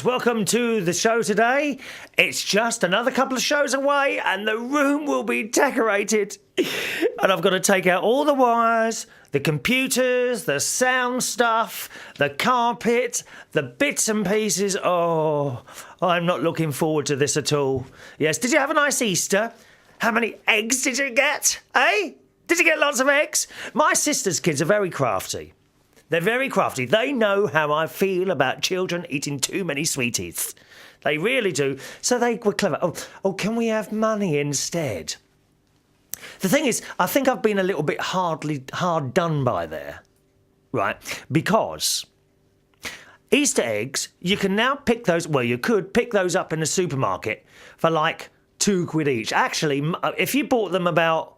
Right, welcome to the show today. It's just another couple of shows away and the room will be decorated. And I've got to take out all the wires, the computers, the sound stuff, the carpet, the bits and pieces. Oh, I'm not looking forward to this at all. Yes, did you have a nice Easter? How many eggs did you get? Eh? Did you get lots of eggs? My sister's kids are very crafty. They're very crafty. They know how I feel about children eating too many sweeties. They really do. So they were clever. Oh, can we have money instead? The thing is, I think I've been a little bit hard done by there, right? Because Easter eggs, you can now pick those, well, you could pick those up in the supermarket for like £2 each. Actually, if you bought them about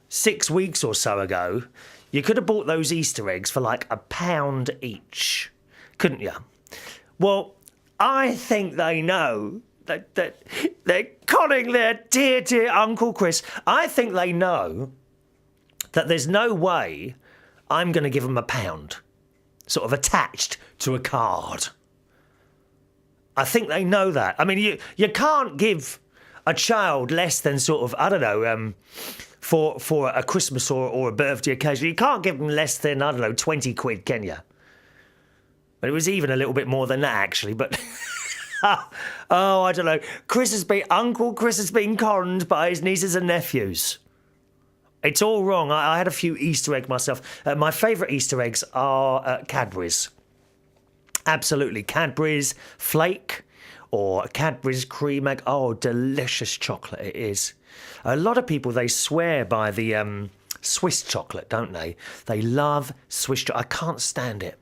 6 weeks or so ago, you could have bought those Easter eggs for like £1 each, couldn't you? Well, I think they know that they're conning their dear Uncle Chris. I think they know that there's no way I'm going to give them £1, sort of attached to a card. I think they know that. I mean, you can't give a child less than sort of, I don't know, for a Christmas or a birthday occasion. You can't give them less than, I don't know, £20, can you? But it was even a little bit more than that, actually, but... oh, I don't know. Uncle Chris has been conned by his nieces and nephews. It's all wrong. I had a few Easter eggs myself. My favourite Easter eggs are Cadbury's. Absolutely. Cadbury's Flake or Cadbury's Cream Egg. Oh, delicious chocolate it is. A lot of people, they swear by the Swiss chocolate, don't they? They love Swiss chocolate. I can't stand it.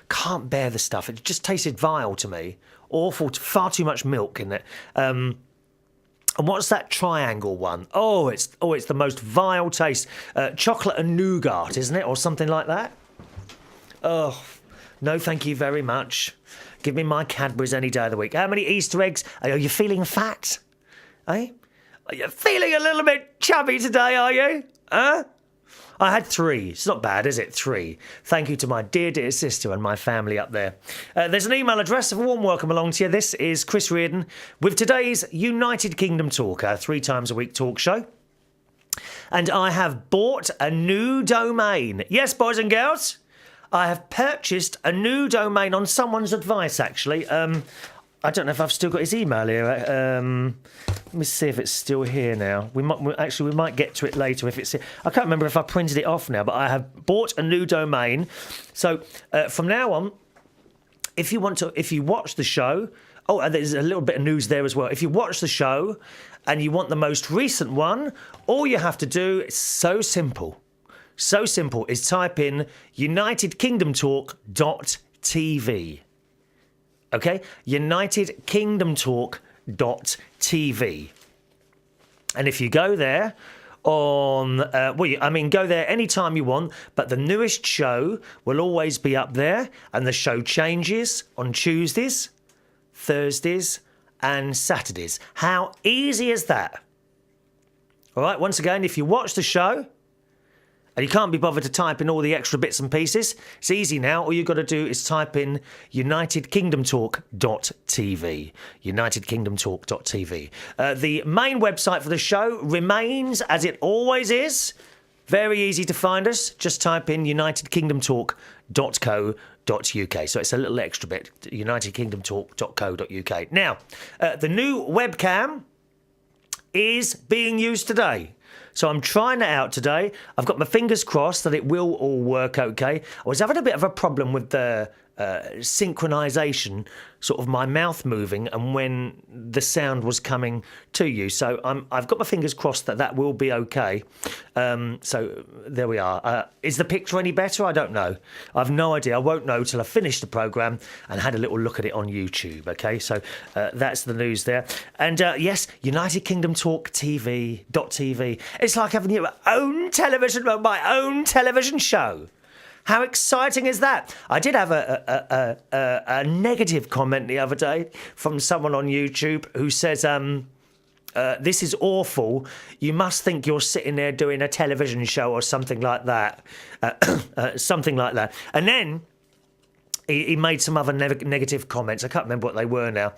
Can't bear the stuff. It just tasted vile to me. Awful, far too much milk in it. And what's that triangle one? Oh, it's the most vile taste. Chocolate and nougat, isn't it? Or something like that? Oh, no thank you very much. Give me my Cadbury's any day of the week. How many Easter eggs? Are you feeling fat? Eh? Are you feeling a little bit chubby today, are you? Huh? I had 3. It's not bad, is it? 3. Thank you to my dear sister and my family up there. There's an email address. A warm welcome along to you. This is Chris Reardon with today's United Kingdom Talk, our 3 times a week talk show. And I have bought a new domain. Yes, boys and girls, I have purchased a new domain on someone's advice, actually. I don't know if I've still got his email here. Let me see if it's still here now. We might get to it later if it's here. I can't remember if I printed it off now, but I have bought a new domain. So from now on, if you watch the show, there's a little bit of news there as well. If you watch the show and you want the most recent one, all you have to do is so simple, is type in unitedkingdomtalk.tv. Okay, unitedkingdomtalk.tv. And if you go there go there anytime you want, but the newest show will always be up there, and the show changes on Tuesdays, Thursdays, and Saturdays. How easy is that? All right, once again, if you watch the show, and you can't be bothered to type in all the extra bits and pieces, it's easy now. All you've got to do is type in unitedkingdomtalk.tv. Unitedkingdomtalk.tv. The main website for the show remains as it always is. Very easy to find us. Just type in unitedkingdomtalk.co.uk. So it's a little extra bit. unitedkingdomtalk.co.uk. Now, the new webcam is being used today. So I'm trying it out today. I've got my fingers crossed that it will all work okay. I was having a bit of a problem with the synchronisation, sort of my mouth moving and when the sound was coming to you. So I've got my fingers crossed that will be okay. So there we are. Is the picture any better? I don't know. I've no idea. I won't know till I finish the programme and had a little look at it on YouTube. Okay, so that's the news there. And yes, United Kingdom Talk TV.tv. It's like having your own television, my own television show. How exciting is that? I did have a negative comment the other day from someone on YouTube who says, this is awful. You must think you're sitting there doing a television show or something like that. Something like that. And then he made some other negative comments. I can't remember what they were now.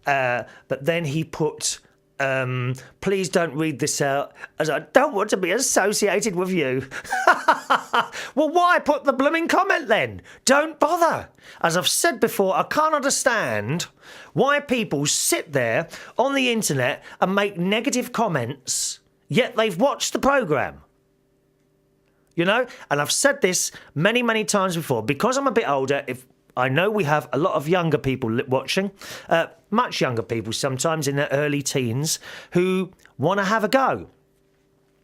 But then he put, please don't read this out, as I don't want to be associated with you. Well, why put the blooming comment then? Don't bother. As I've said before, I can't understand why people sit there on the internet and make negative comments, yet they've watched the programme. You know, and I've said this many, many times before, because I'm a bit older, if I know we have a lot of younger people watching, much younger people sometimes in their early teens, who want to have a go.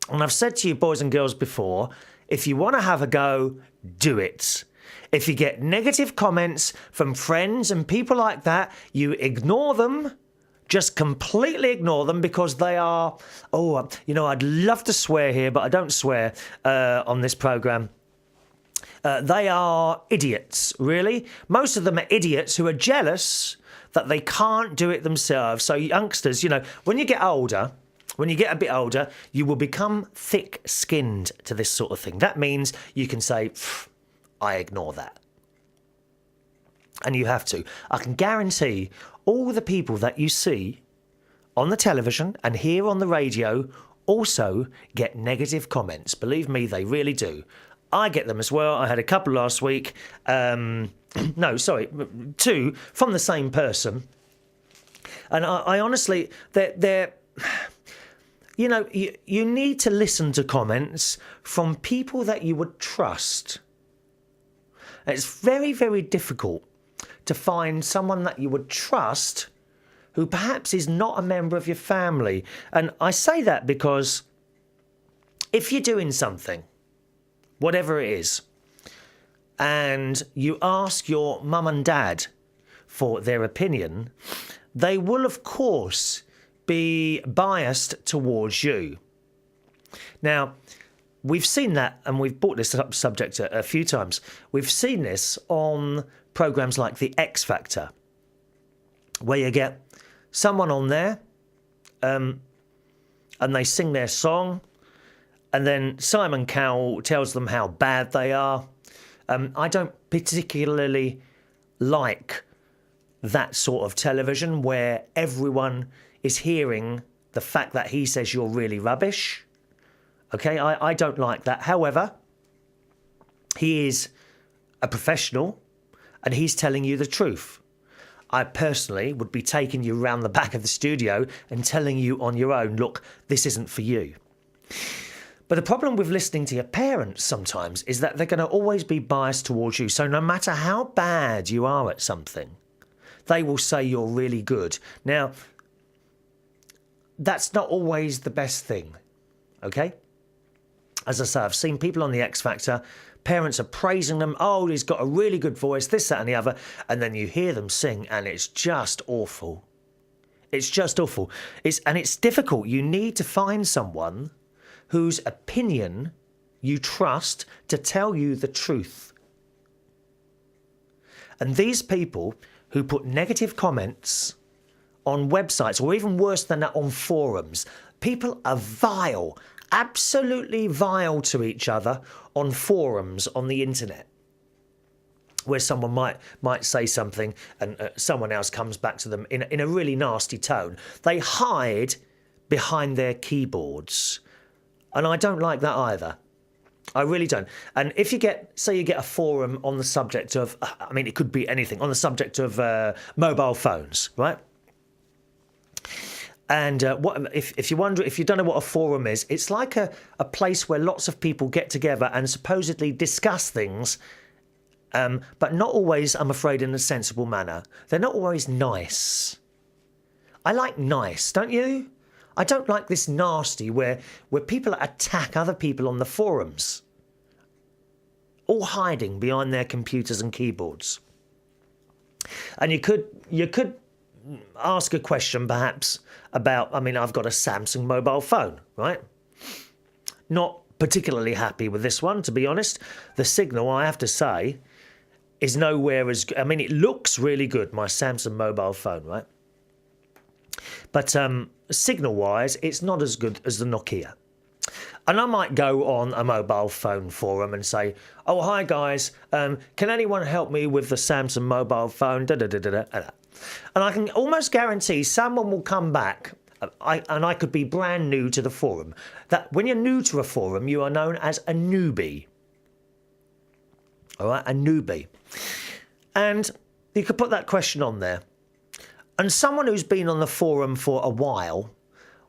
And I've said to you, boys and girls, before, if you want to have a go, do it. If you get negative comments from friends and people like that, you ignore them. Just completely ignore them, because they are, I'd love to swear here, but I don't swear on this programme. They are idiots, really. Most of them are idiots who are jealous that they can't do it themselves. So youngsters, when you get older, when you get a bit older, you will become thick-skinned to this sort of thing. That means you can say, I ignore that. And you have to. I can guarantee all the people that you see on the television and hear on the radio also get negative comments. Believe me, they really do. I get them as well. I had a couple last week. 2 from the same person. And I honestly, they're you need to listen to comments from people that you would trust. It's very, very difficult to find someone that you would trust who perhaps is not a member of your family. And I say that because if you're doing something, whatever it is, and you ask your mum and dad for their opinion, they will, of course, be biased towards you. Now, we've seen that, and we've brought this subject a few times. We've seen this on programmes like The X Factor, where you get someone on there and they sing their song, and then Simon Cowell tells them how bad they are. I don't particularly like that sort of television where everyone is hearing the fact that he says you're really rubbish. Okay, I don't like that. However, he is a professional and he's telling you the truth. I personally would be taking you around the back of the studio and telling you on your own, look, this isn't for you. But the problem with listening to your parents sometimes is that they're going to always be biased towards you. So no matter how bad you are at something, they will say you're really good. Now, that's not always the best thing, okay? As I say, I've seen people on the X Factor, parents are praising them, oh, he's got a really good voice, this, that and the other, and then you hear them sing and it's just awful. It's just awful. It's difficult. You need to find someone whose opinion you trust to tell you the truth. And these people who put negative comments on websites, or even worse than that, on forums, people are vile, absolutely vile to each other on forums on the internet, where someone might say something and someone else comes back to them in a really nasty tone. They hide behind their keyboards. And I don't like that either. I really don't. And if you get a forum on the subject of, it could be anything, on the subject of mobile phones, right? And if you don't know what a forum is, it's like a place where lots of people get together and supposedly discuss things, but not always, I'm afraid, in a sensible manner. They're not always nice. I like nice, don't you? I don't like this nasty where people attack other people on the forums, all hiding behind their computers and keyboards. And you could ask a question perhaps about, I've got a Samsung mobile phone, right? Not particularly happy with this one, to be honest. The signal, I have to say, is nowhere as good. It looks really good, my Samsung mobile phone, right? But signal-wise, it's not as good as the Nokia. And I might go on a mobile phone forum and say, oh, hi guys, can anyone help me with the Samsung mobile phone? And I can almost guarantee someone will come back, and I could be brand new to the forum. That when you're new to a forum, you are known as a newbie. All right, a newbie. And you could put that question on there. And someone who's been on the forum for a while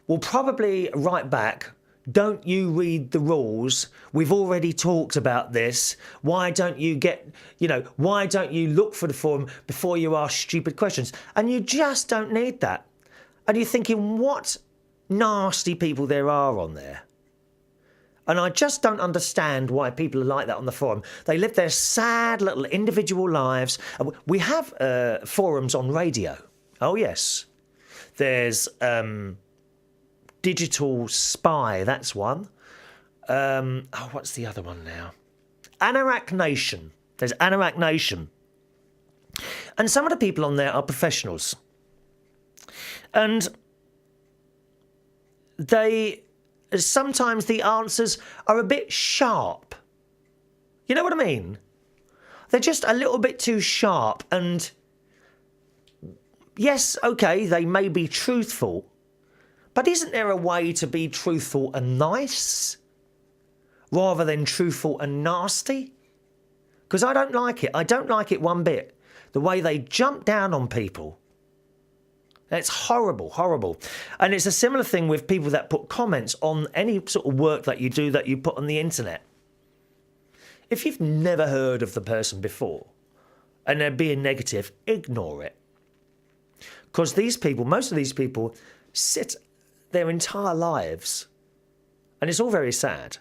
will probably write back, don't you read the rules? We've already talked about this. Why don't you why don't you look for the forum before you ask stupid questions? And you just don't need that. And you're thinking, what nasty people there are on there. And I just don't understand why people are like that on the forum. They live their sad little individual lives. We have forums on radio. Oh, yes. There's Digital Spy, that's one. What's the other one now? Anorak Nation. There's Anorak Nation. And some of the people on there are professionals. And sometimes the answers are a bit sharp. You know what I mean? They're just a little bit too sharp. And yes, okay, they may be truthful. But isn't there a way to be truthful and nice rather than truthful and nasty? Because I don't like it. I don't like it one bit. The way they jump down on people. It's horrible, horrible. And it's a similar thing with people that put comments on any sort of work that you do that you put on the internet. If you've never heard of the person before and they're being negative, ignore it. Because these people, most of these people, sit their entire lives, and it's all very sad,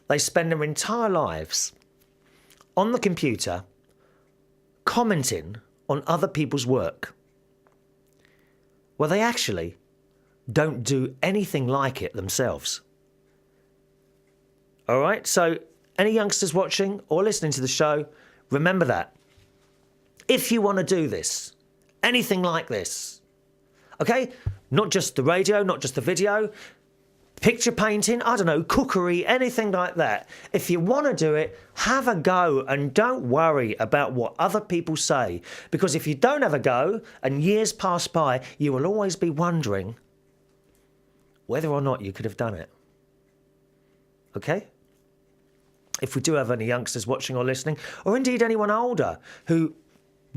they spend their entire lives on the computer commenting on other people's work. Well, they actually don't do anything like it themselves. All right, so any youngsters watching or listening to the show, remember that. If you want to do this, anything like this, okay? Not just the radio, not just the video, picture painting, I don't know, cookery, anything like that. If you want to do it, have a go and don't worry about what other people say. Because if you don't have a go and years pass by, you will always be wondering whether or not you could have done it. Okay? If we do have any youngsters watching or listening, or indeed anyone older who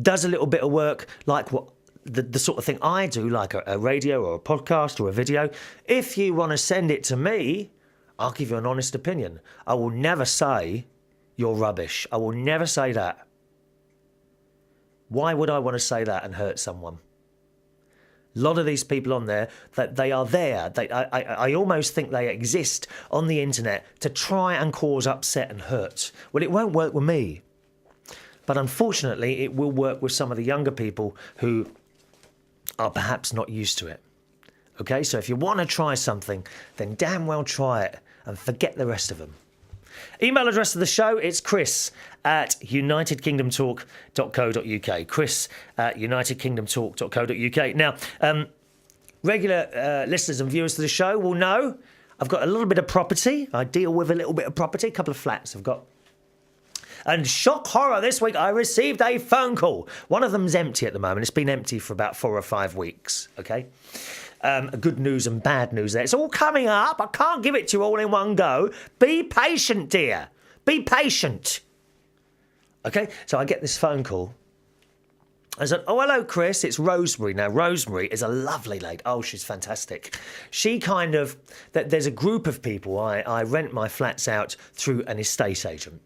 does a little bit of work like what the sort of thing I do, like a radio or a podcast or a video, if you want to send it to me, I'll give you an honest opinion. I will never say you're rubbish. I will never say that. Why would I want to say that and hurt someone? A lot of these people on there, that they are there. I almost think they exist on the internet to try and cause upset and hurt. Well, it won't work with me. But unfortunately, it will work with some of the younger people who are perhaps not used to it. Okay, so if you want to try something, then damn well try it and forget the rest of them. Email address of the show, it's chris@unitedkingdomtalk.co.uk. chris@unitedkingdomtalk.co.uk. Now, regular listeners and viewers to the show will know I've got a little bit of property. I deal with a little bit of property, a couple of flats I've got. And shock horror, this week I received a phone call. One of them's empty at the moment. It's been empty for about 4 or 5 weeks, okay? Good news and bad news there. It's all coming up. I can't give it to you all in one go. Be patient, dear. Be patient. Okay, so I get this phone call. I said, oh, hello, Chris. It's Rosemary. Now, Rosemary is a lovely lady. Oh, she's fantastic. She kind of... There's a group of people. I rent my flats out through an estate agent.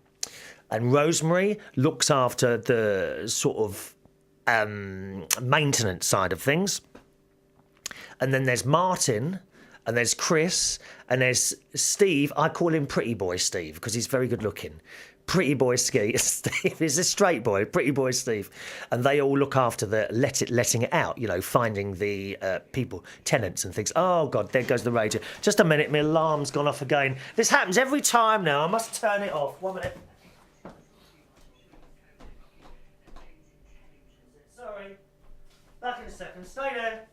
And Rosemary looks after the sort of maintenance side of things. And then there's Martin, and there's Chris, and there's Steve. I call him Pretty Boy Steve because he's very good looking. Pretty Boy Steve is a straight boy, Pretty Boy Steve. And they all look after the letting it out, you know, finding the people, tenants and things. Oh, God, there goes the radio. Just a minute, my alarm's gone off again. This happens every time now. I must turn it off. 1 minute. Sorry. Back in a second. Stay there.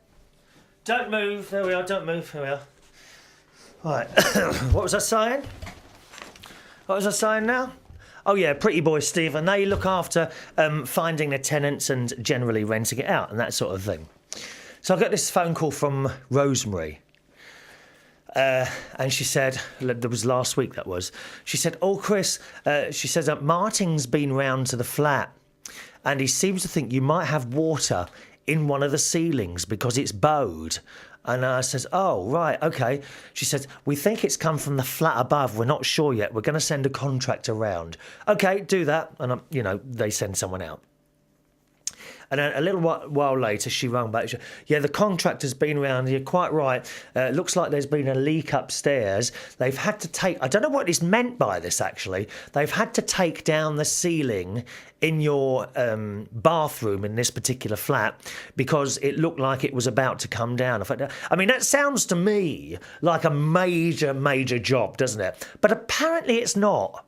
Don't move. There we are. Don't move. There we are. Right, what was I saying? What was I saying now? Oh yeah, Pretty Boy Steve, and they look after finding the tenants and generally renting it out and that sort of thing. So I got this phone call from Rosemary. And she said, that was last week that was, she said, oh Chris, she says that Martin's been round to the flat and he seems to think you might have water in one of the ceilings because it's bowed. And I says, oh, right, OK. She says, we think it's come from the flat above. We're not sure yet. We're going to send a contractor round. OK, do that. And, they send someone out. And then a little while later, she rang back. She said, yeah, the contractor's been round. You're quite right. Looks like there's been a leak upstairs. They've had to take... I don't know what is meant by this, actually. They've had to take down the ceiling in your bathroom in this particular flat because it looked like it was about to come down. I mean, that sounds to me like a major, major job, doesn't it? But apparently it's not.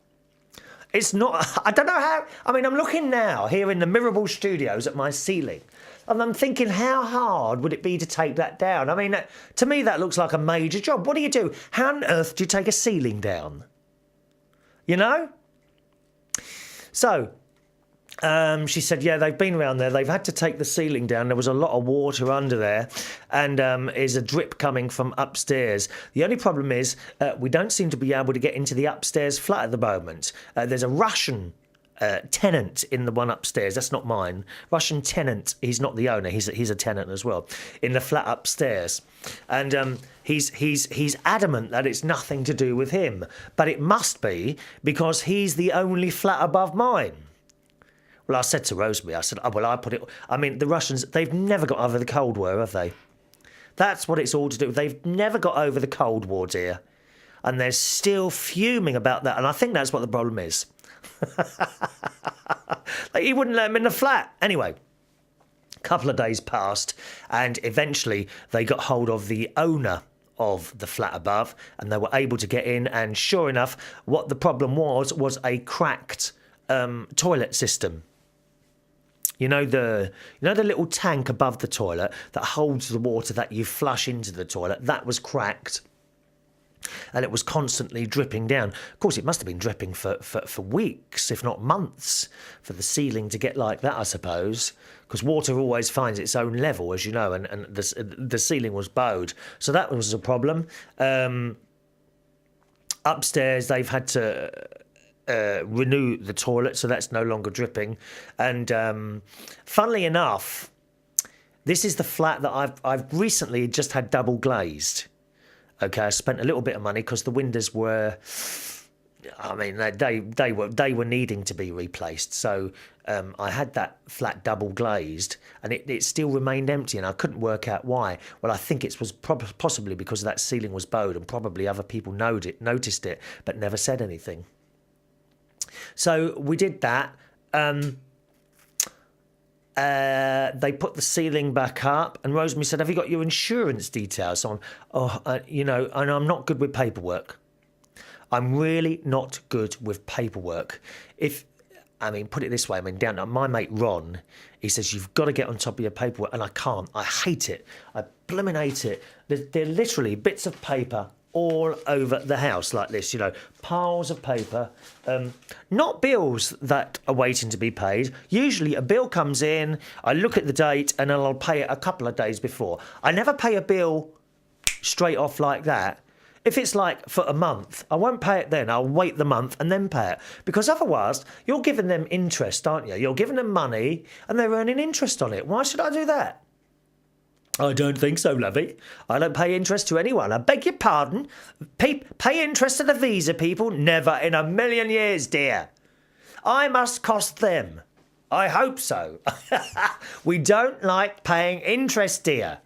It's not, I don't know how, I mean, I'm looking now here in the Mirable Studios at my ceiling and I'm thinking how hard would it be to take that down? I mean, to me that looks like a major job. What do you do? How on earth do you take a ceiling down? You know? So, she said, yeah, they've been around there. They've had to take the ceiling down. There was a lot of water under there and is a drip coming from upstairs. The only problem is we don't seem to be able to get into the upstairs flat at the moment. There's a Russian tenant in the one upstairs. That's not mine. Russian tenant. He's not the owner. He's a tenant as well in the flat upstairs. And he's adamant that it's nothing to do with him. But it must be because he's the only flat above mine. Well, I said to Rosemary, I said, oh, well, I put it... I mean, the Russians, they've never got over the Cold War, have they? That's what it's all to do. They've never got over the Cold War, dear. And they're still fuming about that. And I think that's what the problem is. Like, he wouldn't let them in the flat. Anyway, a couple of days passed and eventually they got hold of the owner of the flat above and they were able to get in. And sure enough, what the problem was a cracked toilet system. You know the little tank above the toilet that holds the water that you flush into the toilet? That was cracked. And it was constantly dripping down. Of course, it must have been dripping for weeks, if not months, for the ceiling to get like that, I suppose. Because water always finds its own level, as you know, and the ceiling was bowed. So that was a problem. Upstairs, they've had to... renew the toilet, so that's no longer dripping. And funnily enough, this is the flat that I've recently just had double glazed. Okay, I spent a little bit of money because the windows were, I mean, they were needing to be replaced. So I had that flat double glazed, and it still remained empty, and I couldn't work out why. Well, I think it was possibly because that ceiling was bowed, and probably other people noticed it, but never said anything. So we did that. They put the ceiling back up, and Rosemary said, have you got your insurance details on? And I'm not good with paperwork. I'm really not good with paperwork. Put it this way, down my mate Ron, he says, you've got to get on top of your paperwork, and I can't. I hate it. I blimmin' hate it. They're literally bits of paper all over the house like this, piles of paper, not bills that are waiting to be paid. Usually a bill comes in, I look at the date and then I'll pay it a couple of days before. I never pay a bill straight off like that. If it's like for a month, I won't pay it then. I'll wait the month and then pay it. Because otherwise, you're giving them interest, aren't you? You're giving them money and they're earning interest on it. Why should I do that? I don't think so, lovey. I don't pay interest to anyone. I beg your pardon. Pay interest to the visa people? Never in a million years, dear. I must cost them. I hope so. We don't like paying interest, dear.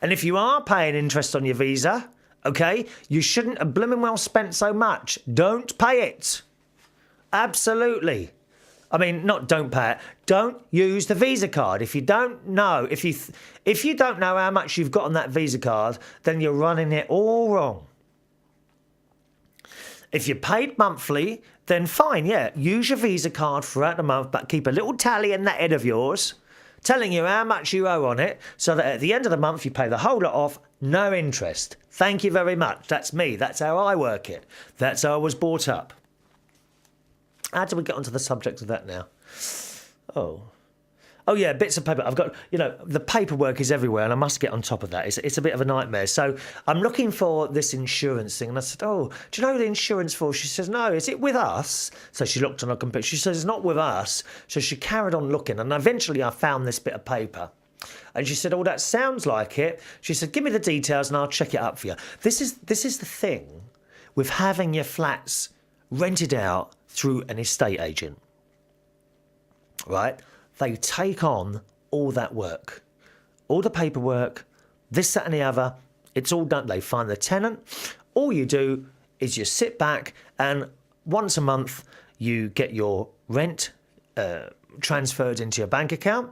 And if you are paying interest on your visa, okay, you shouldn't have blimmin' well spent so much. Don't pay it. Absolutely. Not don't pay it. Don't use the Visa card. If you don't know, if you don't know how much you've got on that Visa card, then you're running it all wrong. If you're paid monthly, then fine, yeah, use your Visa card throughout the month, but keep a little tally in that head of yours, telling you how much you owe on it, so that at the end of the month you pay the whole lot off No interest. Thank you very much. That's me. That's how I work it. That's how I was brought up. How do we get onto the subject of that now? Oh yeah, bits of paper. I've got, the paperwork is everywhere and I must get on top of that. It's a bit of a nightmare. So I'm looking for this insurance thing and I said, oh, do you know who the insurance for? She says, no, is it with us? So she looked on her computer. She says, it's not with us. So she carried on looking and eventually I found this bit of paper. And she said, oh, that sounds like it. She said, give me the details and I'll check it up for you. This is the thing with having your flats rented out through an estate agent, right? They take on all that work, all the paperwork, this, that and the other. It's all done. They find the tenant. All you do is you sit back and once a month you get your rent transferred into your bank account.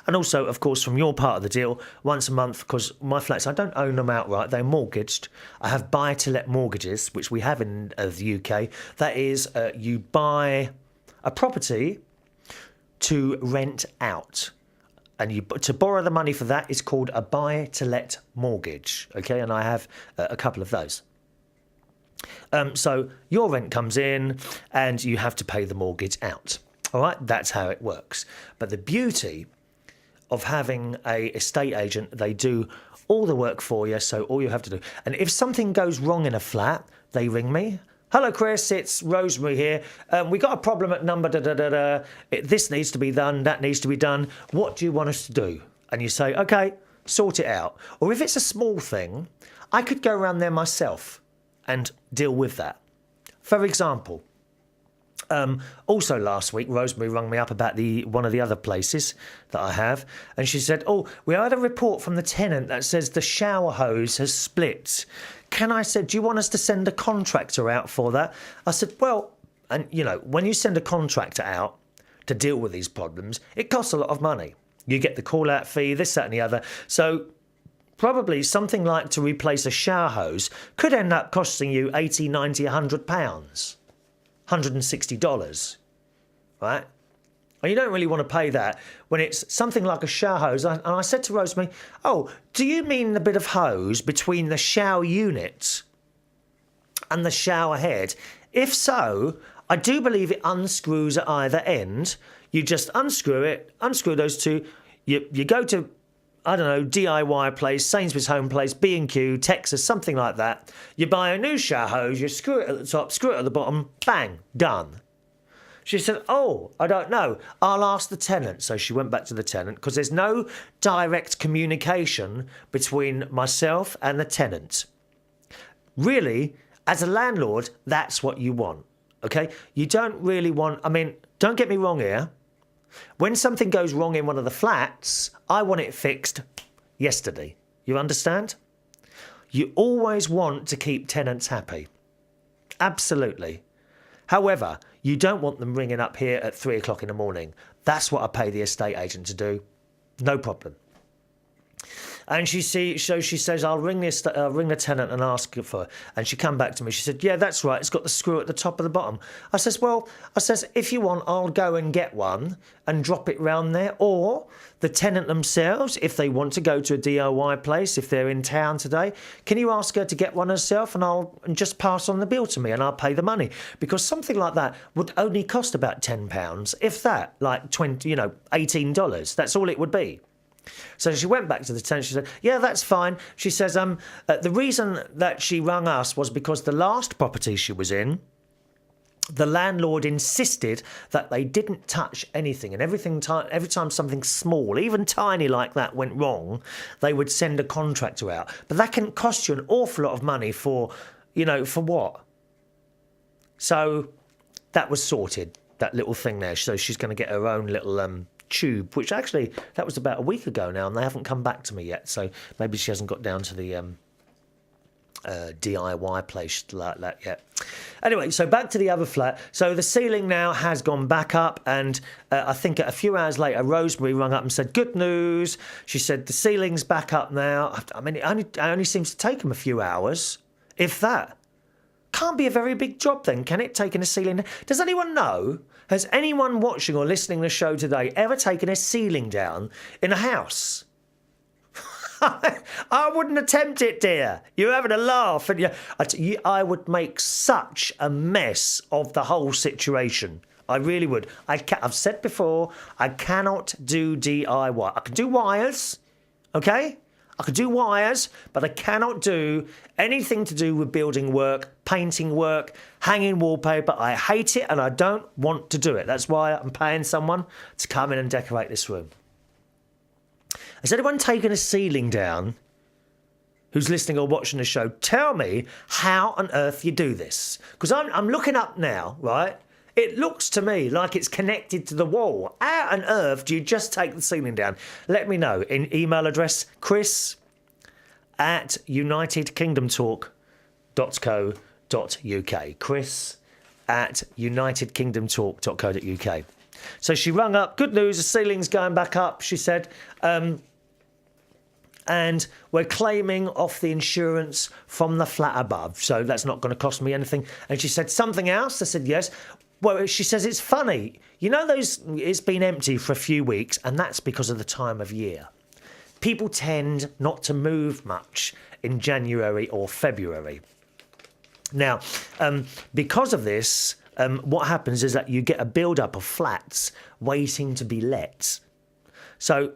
And also, of course, from your part of the deal, once a month, because my flats, I don't own them outright, they're mortgaged. I have buy-to-let mortgages, which we have in the UK. That is, you buy a property to rent out. And to borrow the money for that is called a buy-to-let mortgage, okay? And I have a couple of those. So your rent comes in and you have to pay the mortgage out. All right, that's how it works. But the beauty of having a estate agent, they do all the work for you, so all you have to do. And if something goes wrong in a flat, they ring me. Hello, Chris, it's Rosemary here. We got a problem at number da-da-da-da. This needs to be done, that needs to be done. What do you want us to do? And you say, OK, sort it out. Or if it's a small thing, I could go around there myself and deal with that. For example, also last week, Rosemary rang me up about one of the other places that I have, and she said, oh, we had a report from the tenant that says the shower hose has split. I said, do you want us to send a contractor out for that? I said, well, and when you send a contractor out to deal with these problems, it costs a lot of money. You get the call-out fee, this, that and the other. So probably something like to replace a shower hose could end up costing you £80, £90, £100. $160, right? And you don't really want to pay that when it's something like a shower hose. And I said to Rosemary, oh, do you mean the bit of hose between the shower unit and the shower head? If so, I do believe it unscrews at either end. You just unscrew it, unscrew those two. You go to, I don't know, DIY place, Sainsbury's Home Place, B&Q, Texas, something like that. You buy a new shower hose, you screw it at the top, screw it at the bottom, bang, done. She said, oh, I don't know. I'll ask the tenant. So she went back to the tenant because there's no direct communication between myself and the tenant. Really, as a landlord, that's what you want, okay? You don't really want, don't get me wrong here. When something goes wrong in one of the flats, I want it fixed yesterday. You understand? You always want to keep tenants happy. Absolutely. However, you don't want them ringing up here at 3 o'clock in the morning. That's what I pay the estate agent to do. No problem. And she says, I'll ring the tenant and ask for her. And she come back to me. She said, yeah, that's right. It's got the screw at the top of the bottom. I says, if you want, I'll go and get one and drop it round there. Or the tenant themselves, if they want to go to a DIY place, if they're in town today, can you ask her to get one herself and just pass on the bill to me and I'll pay the money? Because something like that would only cost about £10, if that, like $18. That's all it would be. So she went back to the tenant. She said, yeah, that's fine. She says, the reason that she rang us was because the last property she was in, the landlord insisted that they didn't touch anything. And every time something small, even tiny like that, went wrong, they would send a contractor out. But that can cost you an awful lot of money for what? So that was sorted, that little thing there. So she's going to get her own little tube, which actually, that was about a week ago now, and they haven't come back to me yet, so maybe she hasn't got down to the DIY place like that yet. Anyway, so back to the other flat. So the ceiling now has gone back up, and I think a few hours later, Rosemary rung up and said, good news. She said, the ceiling's back up now. It only seems to take them a few hours, if that. Can't be a very big job then, can it, taking a ceiling? Does anyone know? Has anyone watching or listening to the show today ever taken a ceiling down in a house? I I wouldn't attempt it, dear. You're having a laugh. And I would make such a mess of the whole situation. I really would. I've said before, I cannot do DIY. I can do wires, okay? I can do wires, but I cannot do anything to do with building work, painting work, hanging wallpaper. I hate it and I don't want to do it. That's why I'm paying someone to come in and decorate this room. Has anyone taken a ceiling down who's listening or watching the show? Tell me how on earth you do this. Because I'm looking up now, right? It looks to me like it's connected to the wall. How on earth do you just take the ceiling down? Let me know. In email address chris@unitedkingdomtalk.co.uk. chris@unitedkingdomtalk.co.uk. So she rung up. Good news, the ceiling's going back up, she said. And we're claiming off the insurance from the flat above. So that's not going to cost me anything. And she said something else. I said, yes. Well, she says, it's funny. You know, it's been empty for a few weeks, and that's because of the time of year. People tend not to move much in January or February. Now, because of this, what happens is that you get a build-up of flats waiting to be let. So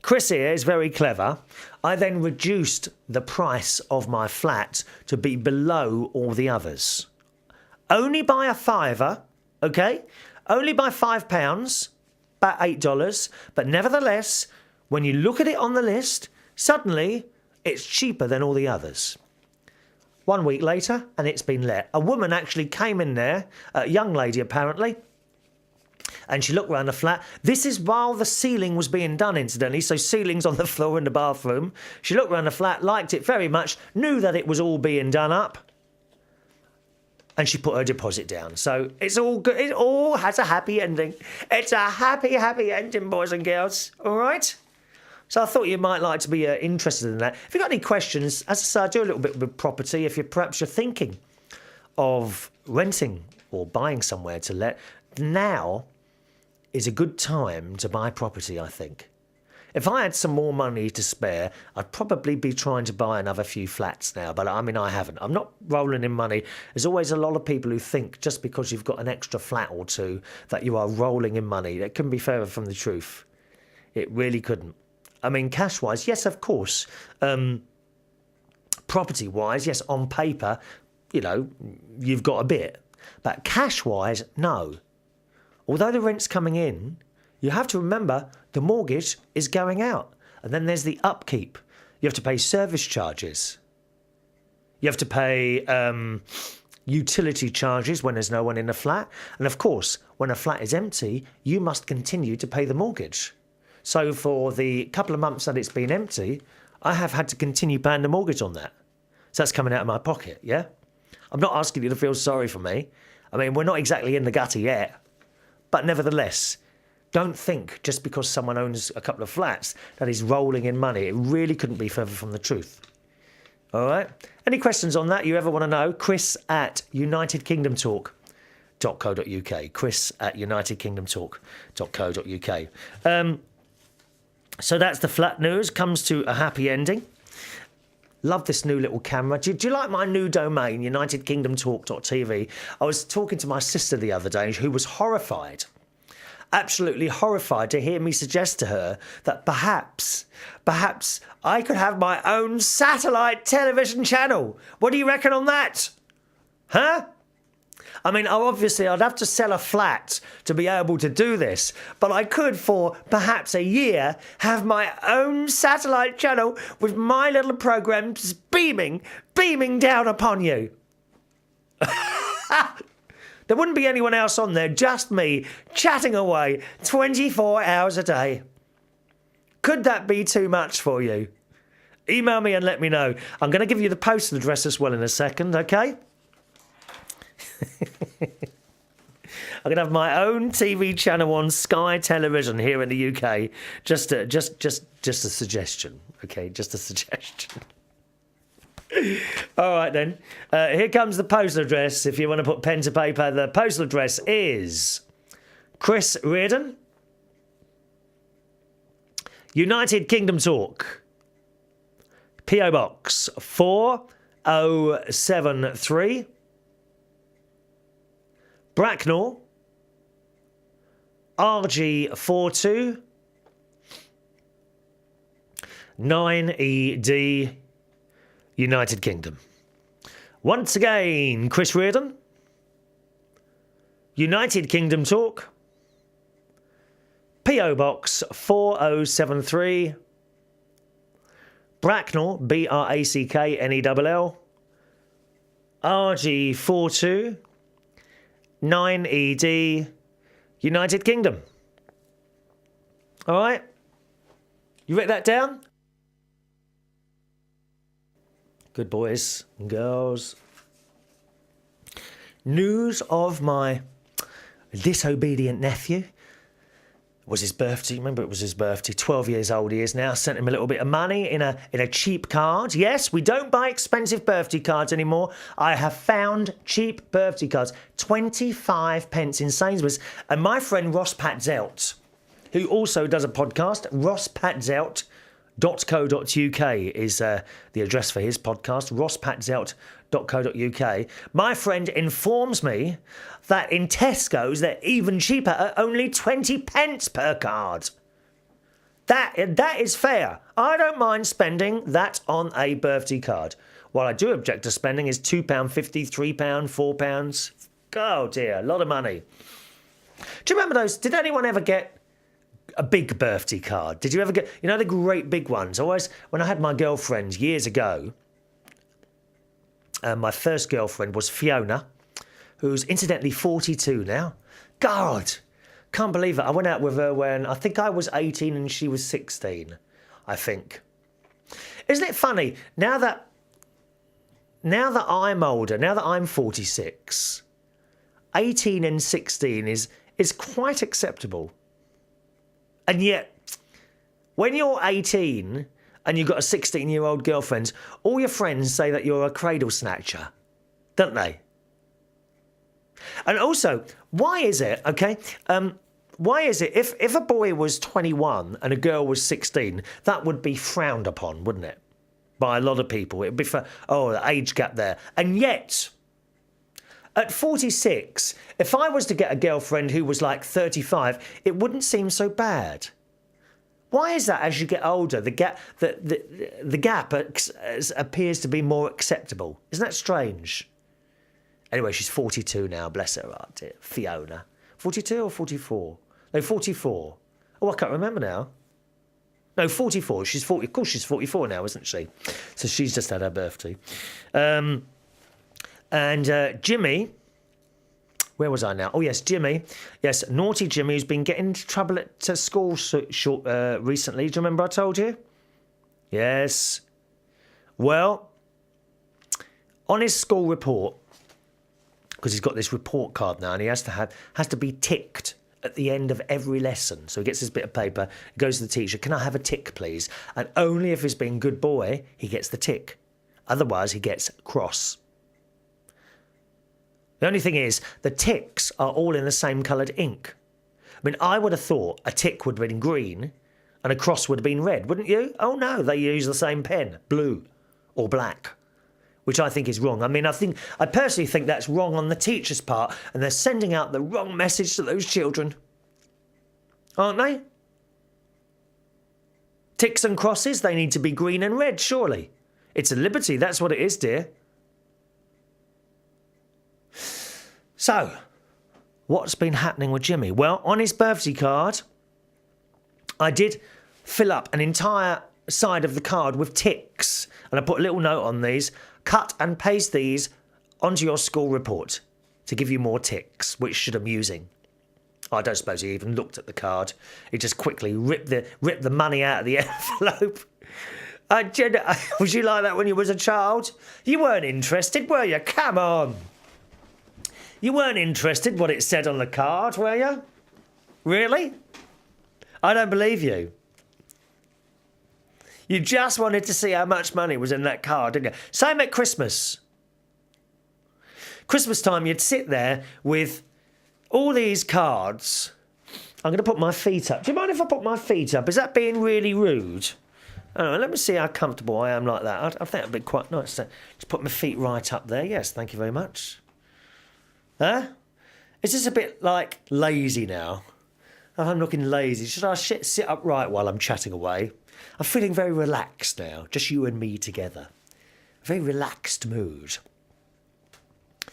Chris here is very clever. I then reduced the price of my flat to be below all the others. Only by a fiver, okay? Only by £5, about $8. But nevertheless, when you look at it on the list, suddenly it's cheaper than all the others. 1 week later, and it's been let. A woman actually came in there, a young lady apparently, and she looked around the flat. This is while the ceiling was being done, incidentally, so ceilings on the floor in the bathroom. She looked around the flat, liked it very much, knew that it was all being done up, and she put her deposit down. So it's all good. It all has a happy ending. It's a happy, happy ending, boys and girls. All right? So I thought you might like to be interested in that. If you've got any questions, as I say, I do a little bit with property. If perhaps you're thinking of renting or buying somewhere to let, now is a good time to buy property, I think. If I had some more money to spare, I'd probably be trying to buy another few flats now. But I mean, I haven't. I'm not rolling in money. There's always a lot of people who think just because you've got an extra flat or two that you are rolling in money. That couldn't be further from the truth. It really couldn't. I mean, cash-wise, yes, of course. Property-wise, yes, on paper, you know, you've got a bit. But cash-wise, no. Although the rent's coming in, you have to remember the mortgage is going out. And then there's the upkeep. You have to pay service charges. You have to pay utility charges when there's no one in the flat. And of course, when a flat is empty, you must continue to pay the mortgage. So for the couple of months that it's been empty, I have had to continue paying the mortgage on that. So that's coming out of my pocket, yeah? I'm not asking you to feel sorry for me. I mean, we're not exactly in the gutter yet. But nevertheless, don't think just because someone owns a couple of flats that he's rolling in money. It really couldn't be further from the truth. All right? Any questions on that you ever want to know? chris@unitedkingdomtalk.co.uk. chris@unitedkingdomtalk.co.uk. So that's the flat news. Comes to a happy ending. Love this new little camera. Do you like my new domain, unitedkingdomtalk.tv? I was talking to my sister the other day who was horrified, absolutely horrified to hear me suggest to her that perhaps I could have my own satellite television channel. What do you reckon on that? Huh? I mean, obviously, I'd have to sell a flat to be able to do this, but I could, for perhaps a year, have my own satellite channel with my little programs beaming down upon you. There wouldn't be anyone else on there, just me, chatting away 24 hours a day. Could that be too much for you? Email me and let me know. I'm going to give you the postal address as well in a second, okay? I'm going to have my own TV channel on Sky Television here in the UK. Just a suggestion, okay? Just a suggestion. All right, then. Here comes the postal address. If you want to put pen to paper, the postal address is Chris Reardon, United Kingdom Talk, P.O. Box 4073, Bracknell, RG42 9ED, United Kingdom. Once again, Chris Reardon, United Kingdom Talk, P.O. Box 4073, Bracknell, BRACKNELL, RG42 9ED, United Kingdom. All right? You write that down? Good boys and girls. News of my disobedient nephew. It was his birthday. Remember, it was his birthday. 12 years old he is now. Sent him a little bit of money in a cheap card. Yes, we don't buy expensive birthday cards anymore. I have found cheap birthday cards. 25 pence in Sainsbury's. And my friend Ross Patzelt, who also does a podcast, rospatzelt.co.uk is the address for his podcast, rospatzelt.co.uk. My friend informs me that in Tesco's they're even cheaper at only 20 pence per card. That is fair. I don't mind spending that on a birthday card. What I do object to spending is £2.50, £3, £4. Oh dear, a lot of money. Do you remember those? Did anyone ever get a big birthday card? Did you ever get, you know, the great big ones? Always, when I had my girlfriend years ago, my first girlfriend was Fiona, who's incidentally 42 now. God, can't believe it. I went out with her when I think I was 18 and she was 16, I think. Isn't it funny, now that I'm older, now that I'm 46, 18 and 16 is quite acceptable. And yet, when you're 18 and you've got a 16-year-old girlfriend, all your friends say that you're a cradle snatcher, don't they? And also, why is it, okay, why is it, if a boy was 21 and a girl was 16, that would be frowned upon, wouldn't it? By a lot of people. It would be for, the age gap there. And yet, at 46, if I was to get a girlfriend who was like 35, it wouldn't seem so bad. Why is that? As you get older, the gap appears to be more acceptable. Isn't that strange? Anyway, she's 42 now, bless her heart, dear. Fiona. 42 or 44? No, 44. Oh, I can't remember now. No, 44. She's 40. Of course, she's 44 now, isn't she? So she's just had her birthday. And Jimmy, where was I now? Oh, yes, Jimmy. Yes, naughty Jimmy, who's been getting into trouble at school recently. Do you remember I told you? Yes. Well, on his school report, because he's got this report card now, and he has to be ticked at the end of every lesson. So he gets this bit of paper, he goes to the teacher, can I have a tick, please? And only if he's been a good boy, he gets the tick. Otherwise, he gets cross. The only thing is, the ticks are all in the same coloured ink. I mean, I would have thought a tick would have been green and a cross would have been red, wouldn't you? Oh, no, they use the same pen, blue or black, which I think is wrong. I mean, I personally think that's wrong on the teacher's part, and they're sending out the wrong message to those children. Aren't they? Ticks and crosses, they need to be green and red, surely. It's a liberty, that's what it is, dear. So, what's been happening with Jimmy? Well, on his birthday card, I did fill up an entire side of the card with ticks. And I put a little note on these. Cut and paste these onto your school report to give you more ticks, which should amuse him. I don't suppose he even looked at the card. He just quickly ripped the money out of the envelope. Was you like that when you was a child? You weren't interested, were you? Come on. You weren't interested what it said on the card, were you? Really? I don't believe you. You just wanted to see how much money was in that card, didn't you? Same at Christmas. Christmas time, you'd sit there with all these cards. I'm going to put my feet up. Do you mind if I put my feet up? Is that being really rude? Oh, let me see how comfortable I am like that. I think that'd be quite nice to just put my feet right up there. Yes, thank you very much. Huh? Is this a bit like lazy now? Oh, I'm looking lazy. Should I sit upright while I'm chatting away? I'm feeling very relaxed now, just you and me together. A very relaxed mood. Do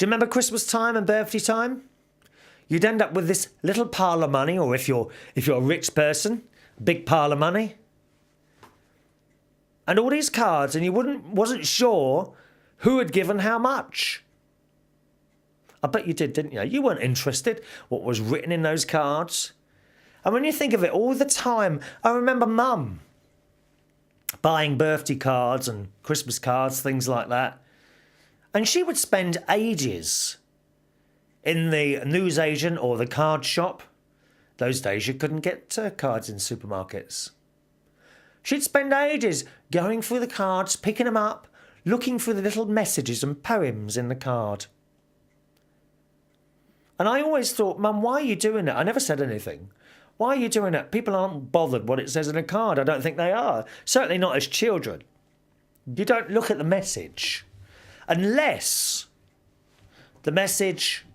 you remember Christmas time and birthday time? You'd end up with this little pile of money, or if you're a rich person, a big pile of money. And all these cards, and you wasn't sure who had given how much. I bet you did, didn't you? You weren't interested what was written in those cards. And when you think of it all the time, I remember Mum buying birthday cards and Christmas cards, things like that. And she would spend ages in the newsagent or the card shop. Those days you couldn't get cards in supermarkets. She'd spend ages going through the cards, picking them up, looking for the little messages and poems in the card. And I always thought, Mum, why are you doing it? I never said anything. Why are you doing it? People aren't bothered what it says in a card. I don't think they are. Certainly not as children. You don't look at the message unless the message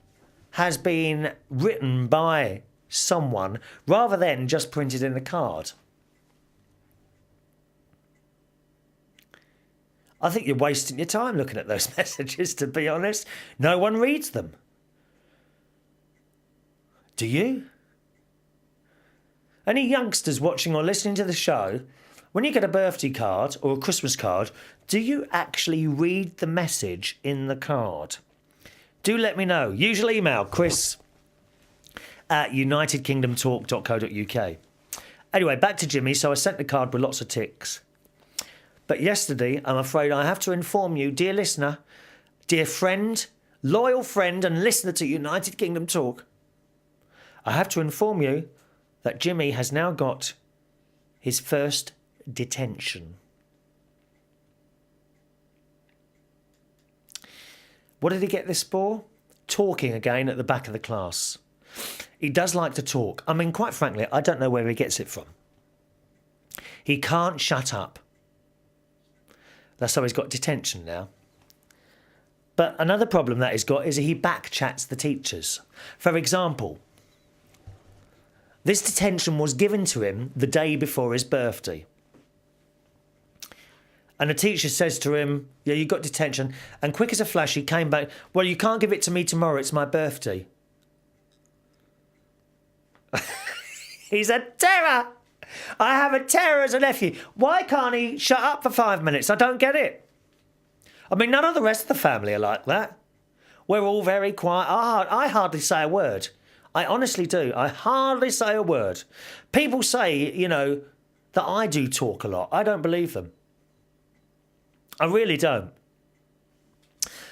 has been written by someone rather than just printed in the card. I think you're wasting your time looking at those messages, to be honest. No one reads them. Do you? Any youngsters watching or listening to the show, when you get a birthday card or a Christmas card, do you actually read the message in the card? Do let me know. Usually email chris@unitedkingdomtalk.co.uk. Anyway, back to Jimmy. So I sent the card with lots of ticks. But yesterday, I'm afraid I have to inform you, dear listener, dear friend, loyal friend and listener to United Kingdom Talk, I have to inform you that Jimmy has now got his first detention. What did he get this for? Talking again at the back of the class. He does like to talk. I mean, quite frankly, I don't know where he gets it from. He can't shut up. That's how he's got detention now. But another problem that he's got is he backchats the teachers. For example, this detention was given to him the day before his birthday. And the teacher says to him, yeah, you got detention. And quick as a flash, he came back, well, you can't give it to me tomorrow, it's my birthday. He's a terror. I have a terror as a nephew. Why can't he shut up for 5 minutes? I don't get it. I mean, none of the rest of the family are like that. We're all very quiet. I hardly say a word. I honestly do. I hardly say a word. People say, you know, that I do talk a lot. I don't believe them. I really don't.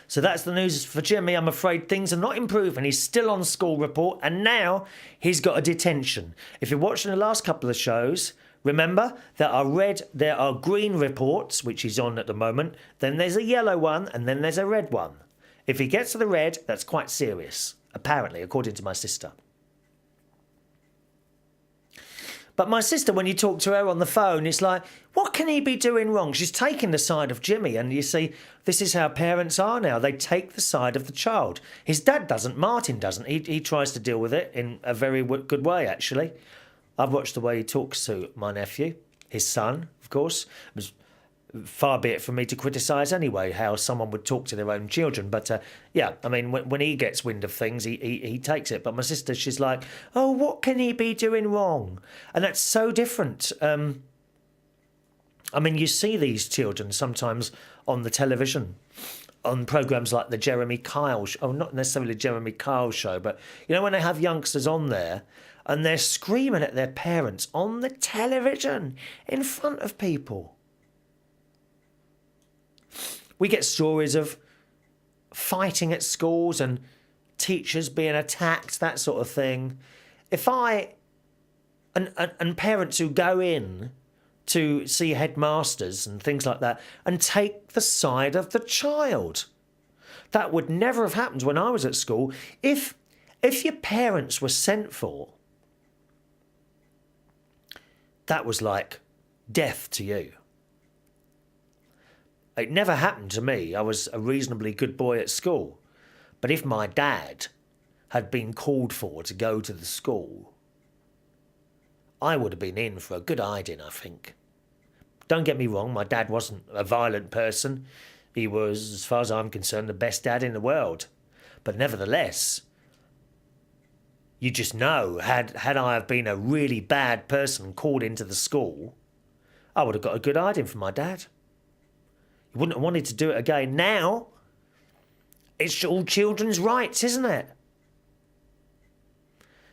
So that's the news for Jimmy. I'm afraid things are not improving. He's still on school report and now he's got a detention. If you're watching the last couple of shows, remember there are green reports, which he's on at the moment. Then there's a yellow one and then there's a red one. If he gets to the red, that's quite serious, apparently, according to my sister. But my sister, when you talk to her on the phone, it's like, what can he be doing wrong? She's taking the side of Jimmy. And you see, this is how parents are now. They take the side of the child. His dad doesn't. Martin doesn't. He tries to deal with it in a very good way, actually. I've watched the way he talks to my nephew, his son, of course. It was far be it from me to criticise anyway how someone would talk to their own children. But yeah, I mean, when he gets wind of things, he takes it. But my sister, she's like, oh, what can he be doing wrong? And that's so different. I mean, you see these children sometimes on the television, on programmes like the Jeremy Kyle show. Oh, not necessarily Jeremy Kyle show, but, you know, when they have youngsters on there and they're screaming at their parents on the television in front of people. We get stories of fighting at schools and teachers being attacked, that sort of thing. And parents who go in to see headmasters and things like that and take the side of the child. That would never have happened when I was at school. If your parents were sent for, that was like death to you. It never happened to me. I was a reasonably good boy at school. But if my dad had been called for to go to the school, I would have been in for a good hiding, I think. Don't get me wrong, my dad wasn't a violent person. He was, as far as I'm concerned, the best dad in the world. But nevertheless, you just know, had I have been a really bad person called into the school, I would have got a good hiding from my dad. He wouldn't have wanted to do it again. Now, it's all children's rights, isn't it?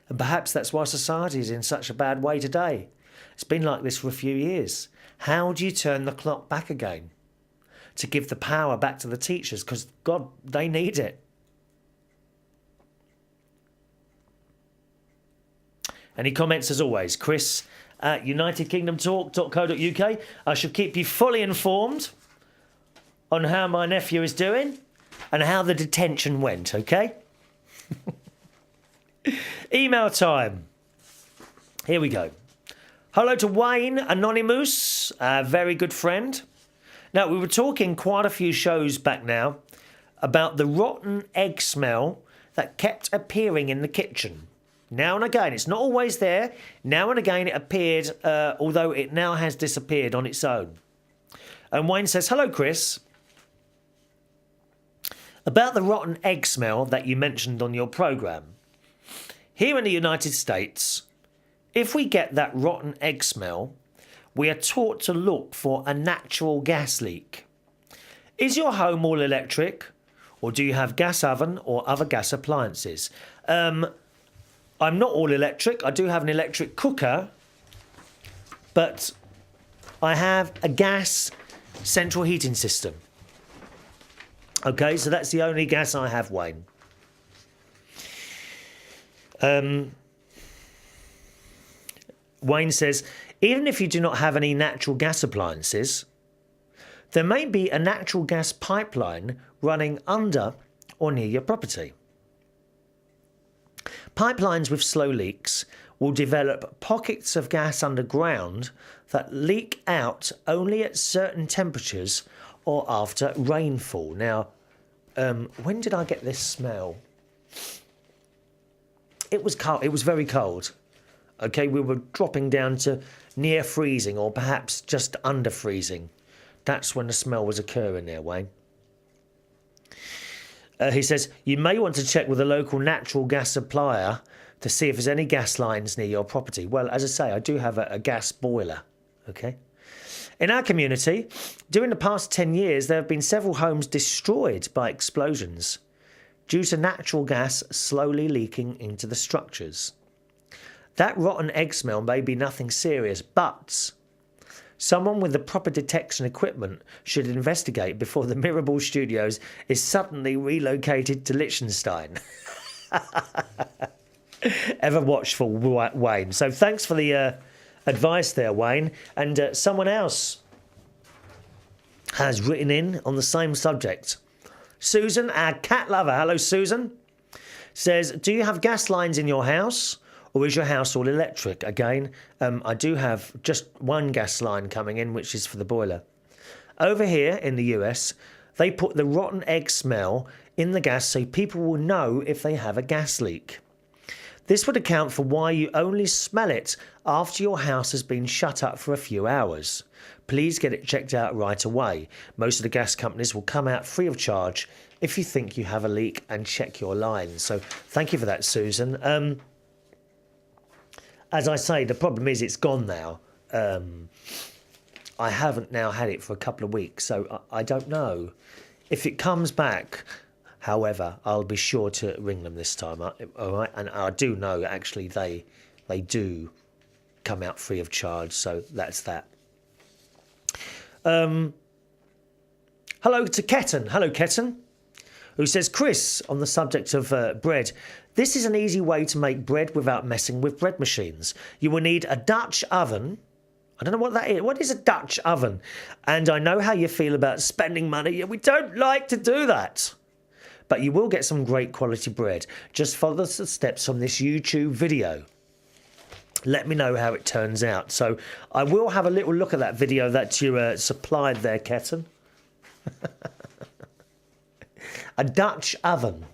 And perhaps that's why society is in such a bad way today. It's been like this for a few years. How do you turn the clock back again? To give the power back to the teachers, because, God, they need it. Any comments as always? Chris at unitedkingdomtalk.co.uk. I shall keep you fully informed on how my nephew is doing and how the detention went, okay? Email time. Here we go. Hello to Wayne Anonymous, a very good friend. Now, we were talking quite a few shows back now about the rotten egg smell that kept appearing in the kitchen. Now and again, it's not always there. Now and again it appeared, although it now has disappeared on its own. And Wayne says, hello, Chris. About the rotten egg smell that you mentioned on your programme. Here in the United States, if we get that rotten egg smell, we are taught to look for a natural gas leak. Is your home all electric, or do you have gas oven or other gas appliances? I'm not all electric. I do have an electric cooker, but I have a gas central heating system. Okay, so that's the only gas I have, Wayne. Wayne says, even if you do not have any natural gas appliances, there may be a natural gas pipeline running under or near your property. Pipelines with slow leaks will develop pockets of gas underground that leak out only at certain temperatures or after rainfall. Now, when did I get this smell? It was cold. It was very cold. Okay, we were dropping down to near freezing or perhaps just under freezing. That's when the smell was occurring there, Wayne. He says, you may want to check with a local natural gas supplier to see if there's any gas lines near your property. Well, as I say, I do have a gas boiler, okay? In our community, during the past 10 years, there have been several homes destroyed by explosions due to natural gas slowly leaking into the structures. That rotten egg smell may be nothing serious, but someone with the proper detection equipment should investigate before the Mirrorball Studios is suddenly relocated to Liechtenstein. Ever watchful, Wayne. So thanks for the advice there, Wayne. And someone else has written in on the same subject. Susan, our cat lover. Hello, Susan. Says, do you have gas lines in your house? Or is your house all electric? Again, I do have just one gas line coming in, which is for the boiler. Over here in the US, they put the rotten egg smell in the gas so people will know if they have a gas leak. This would account for why you only smell it after your house has been shut up for a few hours. Please get it checked out right away. Most of the gas companies will come out free of charge if you think you have a leak and check your lines. So thank you for that, Susan. As I say, the problem is it's gone now. I haven't now had it for a couple of weeks, so I don't know. If it comes back, however, I'll be sure to ring them this time. All right, and I do know, actually, they do come out free of charge, so that's that. Hello to Ketten. Hello, Ketten, who says, Chris, on the subject of bread, this is an easy way to make bread without messing with bread machines. You will need a Dutch oven. I don't know what that is. What is a Dutch oven? And I know how you feel about spending money. We don't like to do that. But you will get some great quality bread. Just follow the steps from this YouTube video. let me know how it turns out. So I will have a little look at that video that you supplied there, Ketten. A Dutch oven.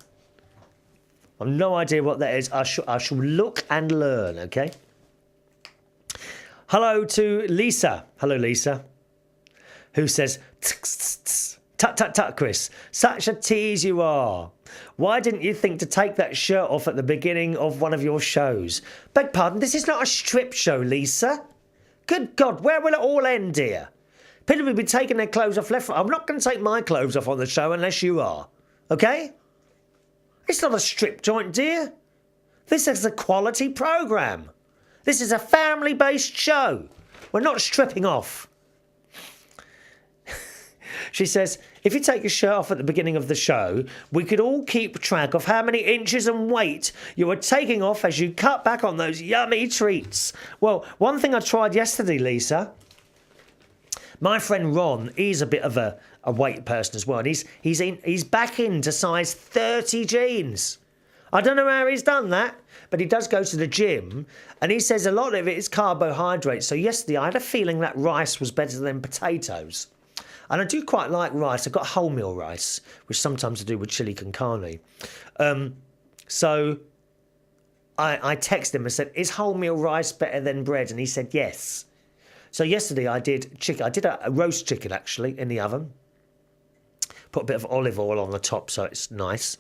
I've no idea what that is. I shall look and learn, okay? Hello to Lisa. Hello, Lisa. Who says, tut, tut, tut, Chris. Such a tease you are. Why didn't you think to take that shirt off at the beginning of one of your shows? Beg pardon, this is not a strip show, Lisa. Good God, where will it all end, dear? People will be taking their clothes off left. I'm not going to take my clothes off on the show unless you are. Okay? It's not a strip joint, dear. This is a quality programme. This is a family-based show. We're not stripping off. She says, if you take your shirt off at the beginning of the show, we could all keep track of how many inches and weight you were taking off as you cut back on those yummy treats. Well, one thing I tried yesterday, Lisa, my friend Ron, he's a bit of a weight person as well, and he's back into size 30 jeans. I don't know how he's done that, but he does go to the gym, and he says a lot of it is carbohydrates. So yesterday I had a feeling that rice was better than potatoes. And I do quite like rice. I've got wholemeal rice, which sometimes I do with chili con carne. So I texted him and said, is wholemeal rice better than bread? And he said, yes. So yesterday I did chicken. I did a roast chicken, actually, in the oven. Put a bit of olive oil on the top so it's nice.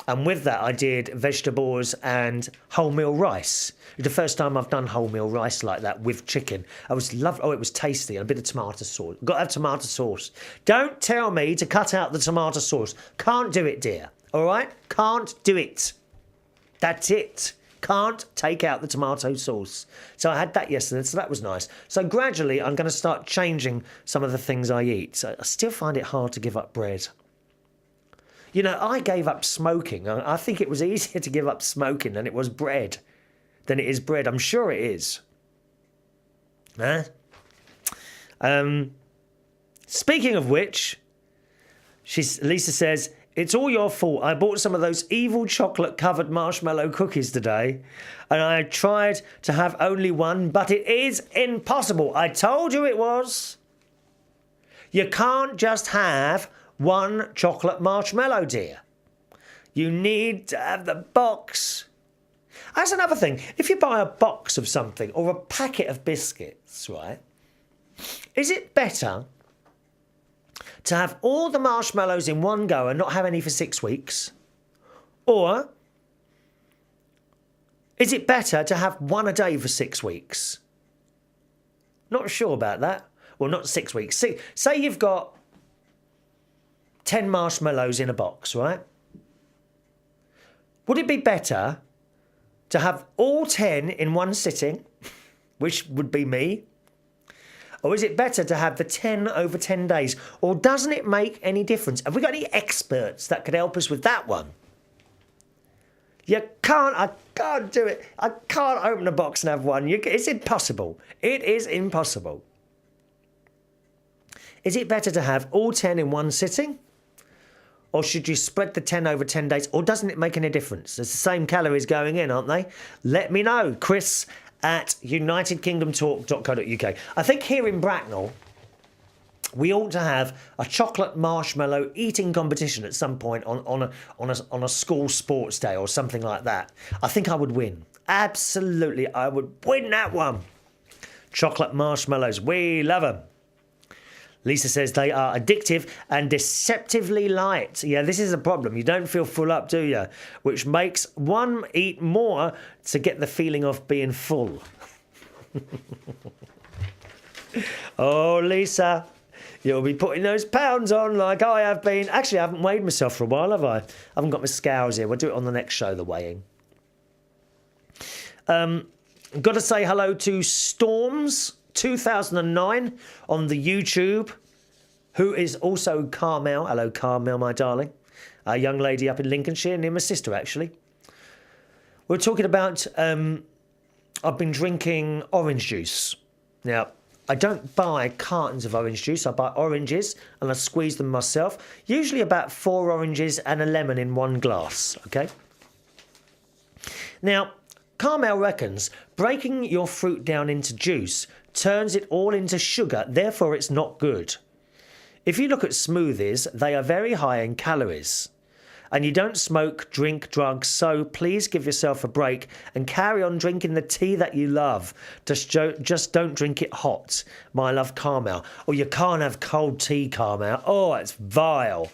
And with that, I did vegetables and wholemeal rice. It was the first time I've done wholemeal rice like that with chicken. It was tasty, and a bit of tomato sauce. Got to have tomato sauce. Don't tell me to cut out the tomato sauce. Can't do it, dear. All right? Can't do it. That's it. Can't take out the tomato sauce. So I had that yesterday, so that was nice. So gradually, I'm going to start changing some of the things I eat. So I still find it hard to give up bread. You know, I gave up smoking. I think it was easier to give up smoking than it was bread. Than it is bread. I'm sure it is. Huh? Speaking of which, Lisa says, it's all your fault. I bought some of those evil chocolate-covered marshmallow cookies today, and I tried to have only one, but it is impossible. I told you it was. You can't just have one chocolate marshmallow, dear. You need to have the box. That's another thing. If you buy a box of something or a packet of biscuits, right, is it better to have all the marshmallows in one go and not have any for 6 weeks? Or is it better to have one a day for 6 weeks? Not sure about that. Well, not 6 weeks. Say you've got 10 marshmallows in a box, right? Would it be better to have all 10 in one sitting, which would be me? Or is it better to have the 10 over 10 days? Or doesn't it make any difference? Have we got any experts that could help us with that one? I can't do it. I can't open a box and have one. It's impossible. It is impossible. Is it better to have all 10 in one sitting? Or should you spread the 10 over 10 days? Or doesn't it make any difference? It's the same calories going in, aren't they? Let me know. Chris at unitedkingdomtalk.co.uk. I think here in Bracknell, we ought to have a chocolate marshmallow eating competition at some point on a school sports day or something like that. I think I would win. Absolutely, I would win that one. Chocolate marshmallows, we love them. Lisa says they are addictive and deceptively light. Yeah, this is a problem. You don't feel full up, do you? Which makes one eat more to get the feeling of being full. Oh, Lisa, you'll be putting those pounds on like I have been. Actually, I haven't weighed myself for a while, have I? I haven't got my scales here. We'll do it on the next show, the weighing. Got to say hello to Storms 2009 on the YouTube, who is also Carmel. Hello, Carmel, my darling. A young lady up in Lincolnshire, near my sister, actually. We're talking about, I've been drinking orange juice. Now, I don't buy cartons of orange juice. I buy oranges and I squeeze them myself. Usually about 4 oranges and a lemon in one glass, okay? Now, Carmel reckons breaking your fruit down into juice turns it all into sugar, therefore it's not good. If you look at smoothies, they are very high in calories. And you don't smoke, drink drugs, so please give yourself a break and carry on drinking the tea that you love. Just don't drink it hot. My love, Carmel. Or you can't have cold tea, Carmel. Oh, it's vile.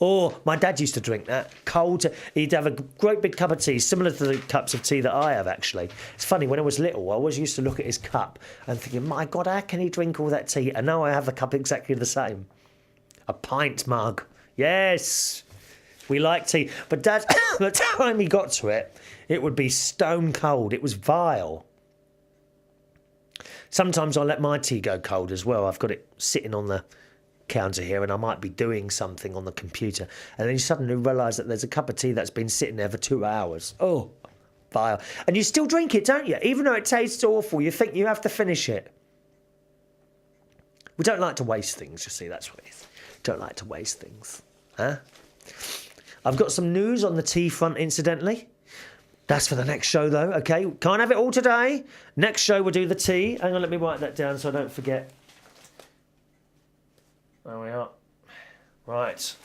Oh, my dad used to drink that. Cold tea. He'd have a great big cup of tea, similar to the cups of tea that I have, actually. It's funny, when I was little, I always used to look at his cup and thinking, my God, how can he drink all that tea? And now I have a cup exactly the same. A pint mug. Yes. We like tea. But Dad, by the time he got to it, it would be stone cold. It was vile. Sometimes I let my tea go cold as well. I've got it sitting on the counter here and I might be doing something on the computer. And then you suddenly realise that there's a cup of tea that's been sitting there for 2 hours. Oh, vile. And you still drink it, don't you? Even though it tastes awful, you think you have to finish it. We don't like to waste things, you see. That's what it is. Don't like to waste things. Huh? I've got some news on the tea front, incidentally. That's for the next show, though, OK? Can't have it all today. Next show, we'll do the tea. Hang on, let me write that down so I don't forget. There we are. Right.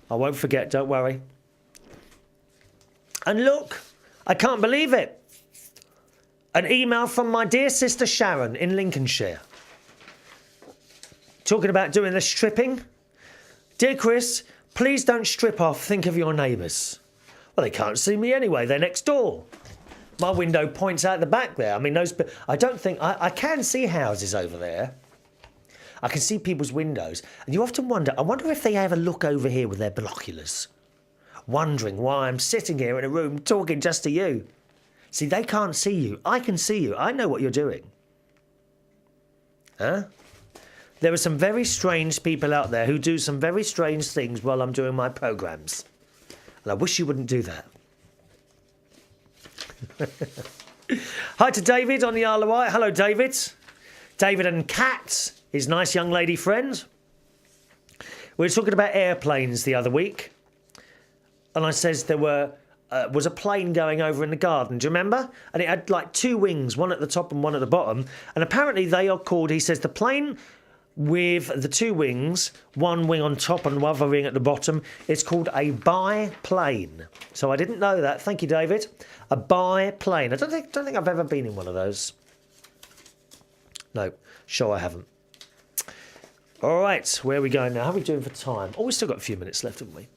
I won't forget, don't worry. And look, I can't believe it. An email from my dear sister Sharon in Lincolnshire. Talking about doing the stripping. Dear Chris, please don't strip off. Think of your neighbours. Well, they can't see me anyway. They're next door. My window points out the back there. I mean, I don't think... I can see houses over there. I can see people's windows. And you often wonder, I wonder if they ever look over here with their binoculars, wondering why I'm sitting here in a room talking just to you. See, they can't see you. I can see you. I know what you're doing. Huh? There are some very strange people out there who do some very strange things while I'm doing my programmes. And I wish you wouldn't do that. Hi to David on the Isle of Wight. Hello, David. David and Kat, his nice young lady friend. We were talking about airplanes the other week. And I says there was a plane going over in the garden. Do you remember? And it had like two wings, one at the top and one at the bottom. And apparently they are called, he says, the plane with the two wings, one wing on top and one other wing at the bottom, it's called a biplane. So I didn't know that. Thank you, David. A biplane. I don't think I've ever been in one of those. No, sure I haven't. All right, where are we going now? How are we doing for time? Oh, we've still got a few minutes left, haven't we?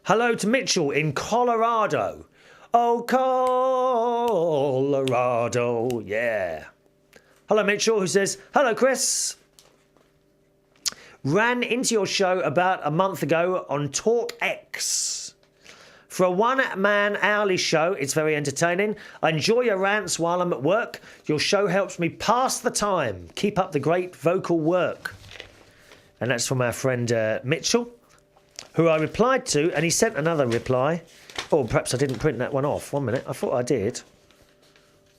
Hello to Mitchell in Colorado. Oh, Colorado, yeah. Hello, Mitchell, who says, hello, Chris. Ran into your show about a month ago on Talk X. For a one-man hourly show, it's very entertaining. I enjoy your rants while I'm at work. Your show helps me pass the time. Keep up the great vocal work. And that's from our friend Mitchell, who I replied to, and he sent another reply. Oh, perhaps I didn't print that one off. 1 minute. I thought I did.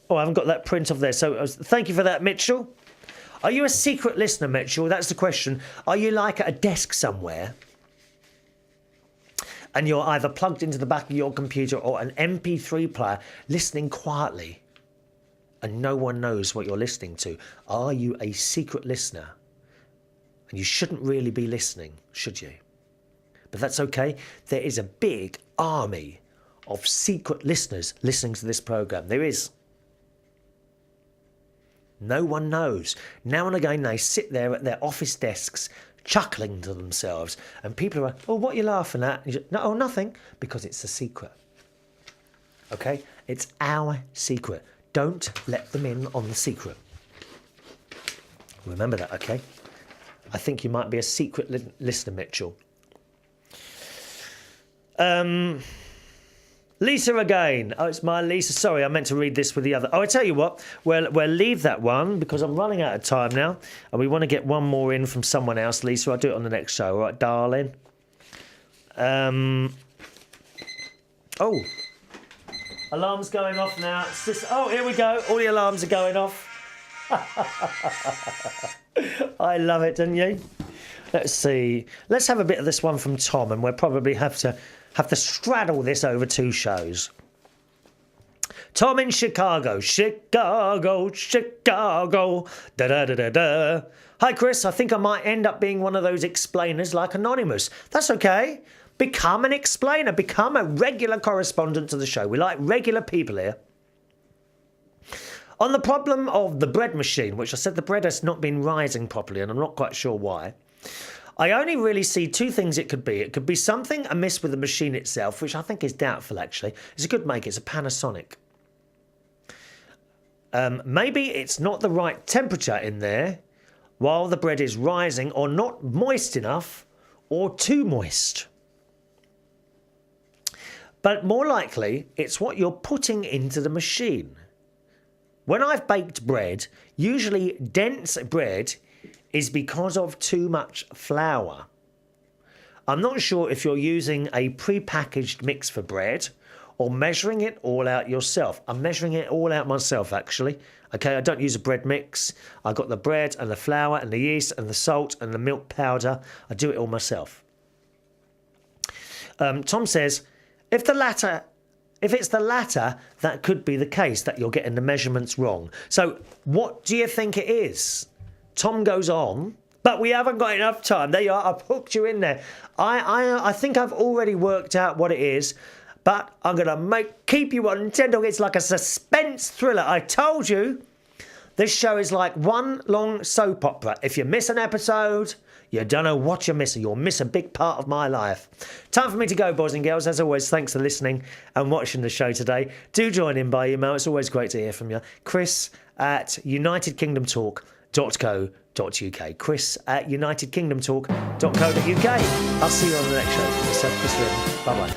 Oh, I haven't got that print off there. So thank you for that, Mitchell. Are you a secret listener, Mitchell? That's the question. Are you like at a desk somewhere and you're either plugged into the back of your computer or an MP3 player listening quietly and no one knows what you're listening to? Are you a secret listener? And you shouldn't really be listening, should you? But that's okay. There is a big army of secret listeners listening to this programme. There is. No one knows. Now and again, they sit there at their office desks, chuckling to themselves. And people are, oh, what are you laughing at? And you say, no, oh, nothing. Because it's a secret. OK? It's our secret. Don't let them in on the secret. Remember that, OK? I think you might be a secret listener, Mitchell. Lisa again. Oh, it's my Lisa. Sorry, I meant to read this with the other. Oh, I tell you what. We'll leave that one because I'm running out of time now. And we want to get one more in from someone else, Lisa. I'll do it on the next show. All right, darling? Oh. Alarm's going off now. Oh, here we go. All the alarms are going off. I love it, don't you? Let's see. Let's have a bit of this one from Tom, and we'll probably have to straddle this over two shows. Tom in Chicago. Chicago, Chicago. Da-da-da-da-da. Hi, Chris. I think I might end up being one of those explainers like Anonymous. That's okay. Become an explainer. Become a regular correspondent to the show. We like regular people here. On the problem of the bread machine, which I said the bread has not been rising properly, and I'm not quite sure why, I only really see two things it could be. It could be something amiss with the machine itself, which I think is doubtful, actually. It's a good make. It's a Panasonic. Maybe it's not the right temperature in there while the bread is rising, or not moist enough, or too moist. But more likely, it's what you're putting into the machine. When I've baked bread, usually dense bread is because of too much flour. I'm not sure if you're using a pre-packaged mix for bread or measuring it all out yourself. I'm measuring it all out myself, actually. Okay, I don't use a bread mix. I got the bread and the flour and the yeast and the salt and the milk powder. I do it all myself. Tom says, if it's the latter, that could be the case, that you're getting the measurements wrong. So what do you think it is? Tom goes on, but we haven't got enough time. There you are. I've hooked you in there. I think I've already worked out what it is, but I'm going to keep you on tenterhooks. It's like a suspense thriller. I told you, this show is like one long soap opera. If you miss an episode, you don't know what you're missing. You'll miss a big part of my life. Time for me to go, boys and girls. As always, thanks for listening and watching the show today. Do join in by email. It's always great to hear from you. Chris@unitedkingdomtalk.co.uk. Chris@unitedkingdomtalk.co.uk. I'll see you on the next show. Myself, Chris Reardon. Bye-bye.